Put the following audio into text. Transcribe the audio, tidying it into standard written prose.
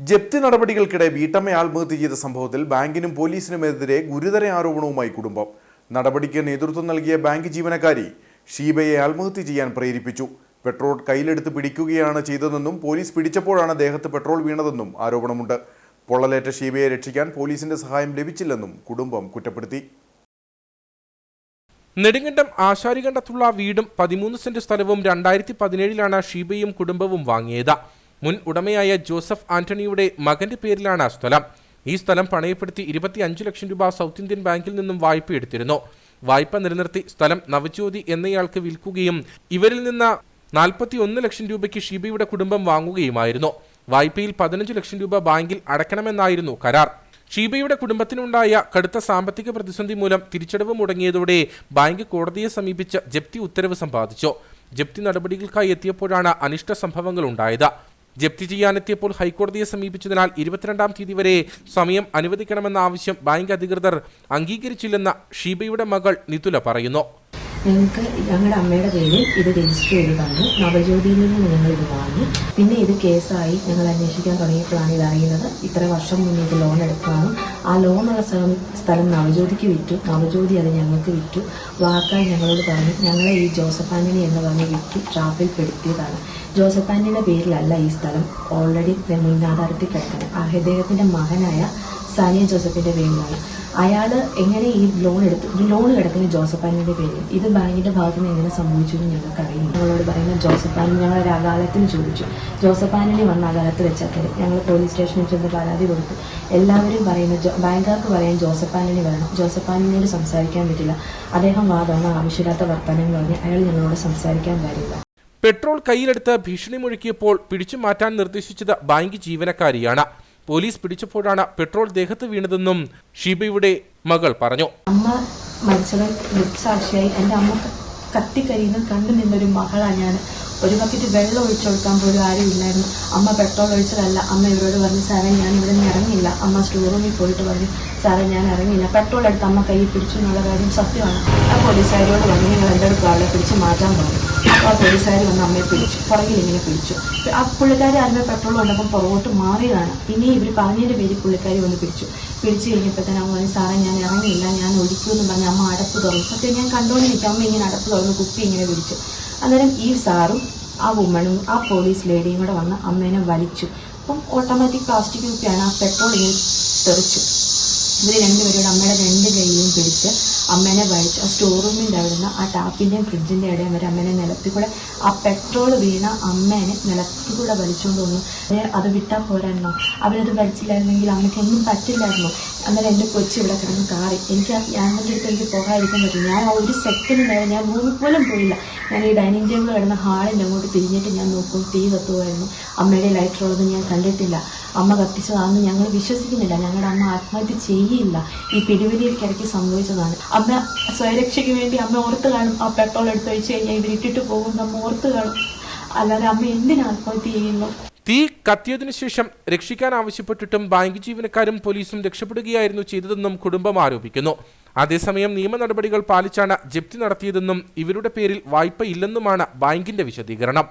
ജപ്തി നടപടികൾക്കിടെ വീട്ടമ്മ ആത്മഹത്യ ചെയ്ത സംഭവത്തിൽ ബാങ്കിനും പോലീസിനുമെതിരെ ഗുരുതര ആരോപണവുമായി കുടുംബം. നടപടിക്ക് നേതൃത്വം നൽകിയ ബാങ്ക് ജീവനക്കാരി ഷീബയെ ആത്മഹത്യ ചെയ്യാൻ പ്രേരിപ്പിച്ചു. പെട്രോൾ കയ്യിലെടുത്ത് പിടിക്കുകയാണ് ചെയ്തതെന്നും പോലീസ് പിടിച്ചപ്പോഴാണ് ദേഹത്ത് പെട്രോൾ വീണതെന്നും ആരോപണമുണ്ട്. പൊള്ളലേറ്റ ഷീബയെ രക്ഷിക്കാൻ പോലീസിന്റെ സഹായം ലഭിച്ചില്ലെന്നും കുടുംബം കുറ്റപ്പെടുത്തി. നെടുങ്കണ്ടം ആശാരികണ്ടത്തുള്ള വീടും 13 സെന്റ് സ്ഥലവും 2017 ഷീബയും കുടുംബവും വാങ്ങിയത്. മുൻ ഉടമയായ ജോസഫ് ആന്റണിയുടെ മകന്റെ പേരിലാണ് സ്ഥലം. ഈ സ്ഥലം പണയപ്പെടുത്തി 25 ലക്ഷം രൂപ സൗത്ത് ഇന്ത്യൻ ബാങ്കിൽ നിന്നും വായ്പ എടുത്തിരുന്നു. വായ്പ നിലനിർത്തി സ്ഥലം നവജ്യോതി എന്നയാൾക്ക് വിൽക്കുകയും ഇവരിൽ നിന്ന് 41 ലക്ഷം രൂപയ്ക്ക് ഷീബയുടെ കുടുംബം വാങ്ങുകയുമായിരുന്നു. വായ്പയിൽ 15 ലക്ഷം രൂപ ബാങ്കിൽ അടക്കണമെന്നായിരുന്നു കരാർ. ഷീബയുടെ കുടുംബത്തിനുണ്ടായ കടുത്ത സാമ്പത്തിക പ്രതിസന്ധി മൂലം തിരിച്ചടവ് മുടങ്ങിയതോടെ ബാങ്ക് കോടതിയെ സമീപിച്ച് ജപ്തി ഉത്തരവ് സമ്പാദിച്ചു. ജപ്തി നടപടികൾക്കായി എത്തിയപ്പോഴാണ് അനിഷ്ട സംഭവങ്ങൾ ഉണ്ടായത്. ജപ്തി ചെയ്യാനെത്തിയപ്പോൾ ഹൈക്കോടതിയെ സമീപിച്ചതിനാൽ 22-ാം തീയതി വരെ സമയം അനുവദിക്കണമെന്ന ആവശ്യം ബാങ്ക് അധികൃതർ അംഗീകരിച്ചില്ലെന്ന് ഷീബയുടെ മകൾ നിതുല പറയുന്നു. ഞങ്ങൾക്ക് ഞങ്ങളുടെ അമ്മയുടെ പേരിൽ ഇത് രജിസ്റ്റർ ചെയ്ത് തന്നു. നവജ്യോതിയിൽ നിന്ന് ഞങ്ങളിത് വാങ്ങി. പിന്നെ ഇത് കേസായി ഞങ്ങൾ അന്വേഷിക്കാൻ തുടങ്ങിയപ്പോഴാണ് ഇത് അറിയുന്നത്. ഇത്ര വർഷം മുന്നേ ഇത് ലോൺ എടുക്കുകയാണ്. ആ ലോണുള്ള സ്ഥലം നവജ്യോതിക്ക് വിറ്റു. നവജ്യോതി അത് ഞങ്ങൾക്ക് വിറ്റു. വാക്കാൽ ഞങ്ങളോട് പറഞ്ഞു ഞങ്ങളെ ഈ ജോസഫ് ആന്റണി എന്ന് പറഞ്ഞ് വിറ്റ് ട്രാപ്പിൽ പെടുത്തിയതാണ്. ജോസഫ് ആന്റണിയുടെ പേരിലല്ല ഈ സ്ഥലം ഓൾറെഡി മുന്നാധാരത്തിൽ കിടക്കുന്നത്. അദ്ദേഹത്തിൻ്റെ മകനായ സാനിയ ജോസഫിൻ്റെ പേരിലാണ്. അയാൾ എങ്ങനെ ഈ ലോൺ എടുത്തു? ലോൺ കിടക്കുന്ന ജോസഫ് ആന്റണിയുടെ പേരിൽ. ഇത് ബാങ്കിൻ്റെ ഭാഗത്ത് നിന്ന് എങ്ങനെ സംഭവിച്ചു എന്ന് ഞങ്ങൾക്ക് അറിയില്ല. ഞങ്ങളോട് പറയുന്ന ജോസഫ് ആന്റണി ഞങ്ങളൊരു അദാലത്തിന് ചോദിച്ചു. ജോസഫ് ആന്റണി വന്ന അദാലത്ത് വെച്ചാൽ ഞങ്ങൾ പോലീസ് സ്റ്റേഷനിൽ ചെന്ന് പരാതി കൊടുത്തു. എല്ലാവരും പറയുന്ന ബാങ്കുകാർക്ക് പറയാൻ ജോസഫ് ആന്റണി വരണം. ജോസഫ് ആന്റണിയോട് സംസാരിക്കാൻ പറ്റില്ല. അദ്ദേഹം വാദമാണ് ആവശ്യമില്ലാത്ത വർത്തമാനം പറഞ്ഞ് അയാൾ ഞങ്ങളോട് സംസാരിക്കാൻ പാടില്ല. പെട്രോൾ കയ്യിലെടുത്ത് ഭീഷണി മുഴക്കിയപ്പോൾ പിടിച്ചു മാറ്റാൻ നിർദ്ദേശിച്ചത് ബാങ്ക് ജീവനക്കാരിയാണ്. പോലീസ് പിടിച്ചപ്പോഴാണ് പെട്രോൾ ദേഹത്ത് വീണതെന്നും ഷീബയുടെ മകൾ പറഞ്ഞു. അമ്മ മരിച്ചത് ദൃക്സാക്ഷിയായി എൻ്റെ അമ്മ കത്തിക്കരിയുന്നത് കണ്ടു നിന്നൊരു മകളാണ് ഞാൻ. ഒരു ബക്കറ്റ് വെള്ളം ഒഴിച്ചു കൊടുക്കാൻ പോലും ആരും ഇല്ലായിരുന്നു. അമ്മ പെട്രോൾ ഒഴിച്ചതല്ല. അമ്മ ഇവരോട് പറഞ്ഞു സാറേ ഞാൻ ഇവിടെ നിന്ന് ഇറങ്ങില്ല. അമ്മ സ്റ്റോർ റൂമിൽ പോയിട്ട് പറഞ്ഞു സാറേ ഞാൻ ഇറങ്ങില്ല. പെട്രോൾ എടുത്ത് അമ്മ കയ്യിൽ പിടിച്ചു എന്നുള്ള കാര്യം സത്യമാണ്. ആ പോലീസുകാരോട് പറഞ്ഞു നിങ്ങൾ എൻ്റെ അടുത്ത് ആളെ പിടിച്ച് മാറ്റാൻ പറഞ്ഞു. അപ്പോൾ ആ പോലീസുകാർ വന്ന് അമ്മയെ പിടിച്ചു. പുറകിൽ ഇങ്ങനെ പിടിച്ചു. ആ പുള്ളിക്കാരി ആദ്യമേ പെട്രോൾ കൊണ്ടപ്പോൾ പുറകോട്ട് മാറിയതാണ്. പിന്നെ ഇവർ പറഞ്ഞതിൻ്റെ പേരിൽ പുള്ളിക്കാരി വന്ന് പിടിച്ചു കഴിഞ്ഞപ്പോൾ തന്നെ അമ്മ പറഞ്ഞു സാറേ ഞാൻ ഇറങ്ങിയില്ല ഞാൻ ഒഴിക്കുമെന്ന് പറഞ്ഞ് അമ്മ അടപ്പ് തുറന്നു. സത്യം ഞാൻ കണ്ടുകൊണ്ടിരിക്കും. അമ്മ ഇങ്ങനെ അടപ്പ് തുറന്ന് കുപ്പി ഇങ്ങനെ പിടിച്ചു. അന്നേരം ഈ സാറും ആ വുമണും ആ പോലീസ് ലേഡിയും കൂടെ വന്ന് അമ്മേനെ വലിച്ചു. അപ്പം ഓട്ടോമാറ്റിക് പ്ലാസ്റ്റിക് കുപ്പിയാണ്. ആ പെട്രോൾ ഇങ്ങനെ തെറിച്ചു. ഇവർ രണ്ടുപേരുടെ അമ്മയുടെ 2 കൈയും പിടിച്ച് അമ്മേനെ വലിച്ചു. ആ സ്റ്റോർ റൂമിൻ്റെ അവിടെ നിന്ന് ആ ടാപ്പിൻ്റെയും ഫ്രിഡ്ജിൻ്റെ ഇടയും വരെ അമ്മേനെ നിലത്തിൽ കൂടെ ആ പെട്രോൾ വീണ അമ്മേനെ നിലത്തിൽ കൂടെ വലിച്ചുകൊണ്ട് വന്നു. അത് വിട്ടാൽ പോരായിരുന്നോ? അവരത് വലിച്ചില്ലായിരുന്നെങ്കിൽ അമ്മയ്ക്കൊന്നും പറ്റില്ലായിരുന്നു. അന്നേരം എൻ്റെ കൊച്ചി ഇവിടെ കിടന്ന് കാറി. എനിക്ക് ഞാൻ എൻ്റെ അടുത്ത് എനിക്ക് പോകാതിരിക്കാൻ പറ്റും. ഞാൻ ആ ഒരു സെക്കൻഡ് നേരം ഞാൻ റൂമിൽ പോലും പോയില്ല. ഞാൻ ഈ ഡൈനിങ് ടേബിൾ കിടന്ന ഹാളിൻ്റെ അങ്ങോട്ട് തിരിഞ്ഞിട്ട് ഞാൻ നോക്കും. തീ കത്തുമായിരുന്നു. അമ്മയുടെ ലൈറ്റർ ഉള്ളത് ഞാൻ കണ്ടിട്ടില്ല. അമ്മ കത്തിച്ചതാണെന്ന് ഞങ്ങൾ വിശ്വസിക്കുന്നില്ല. ഞങ്ങളുടെ അമ്മ ആത്മഹത്യ ചെയ്യില്ല. ഈ പിടിവലിക്കിടയ്ക്ക് സംഭവിച്ചതാണ്. അമ്മ സ്വയരക്ഷയ്ക്ക് വേണ്ടി അമ്മ ഓർത്ത് കാണും. ആ പെട്രോൾ എടുത്തൊഴിച്ച് കഴിഞ്ഞാൽ ഇവരിട്ടിട്ട് പോകും. അമ്മ ഓർത്ത് കാണും. അല്ലാതെ അമ്മ എന്തിനാ ആത്മഹത്യ ചെയ്യുന്നു? തീ കത്തിയതിനു ശേഷം രക്ഷിക്കാൻ ആവശ്യപ്പെട്ടിട്ടും ബാങ്ക് ജീവനക്കാരും പോലീസും രക്ഷപ്പെടുകയായിരുന്നു ചെയ്തതെന്നും കുടുംബം ആരോപിക്കുന്നു. അതേസമയം നിയമ നടപടികൾ പാലിച്ചാണ് ജപ്തി നടത്തിയതെന്നും ഇവരുടെ പേരിൽ വായ്പ ഇല്ലെന്നുമാണ് ബാങ്കിന്റെ വിശദീകരണം.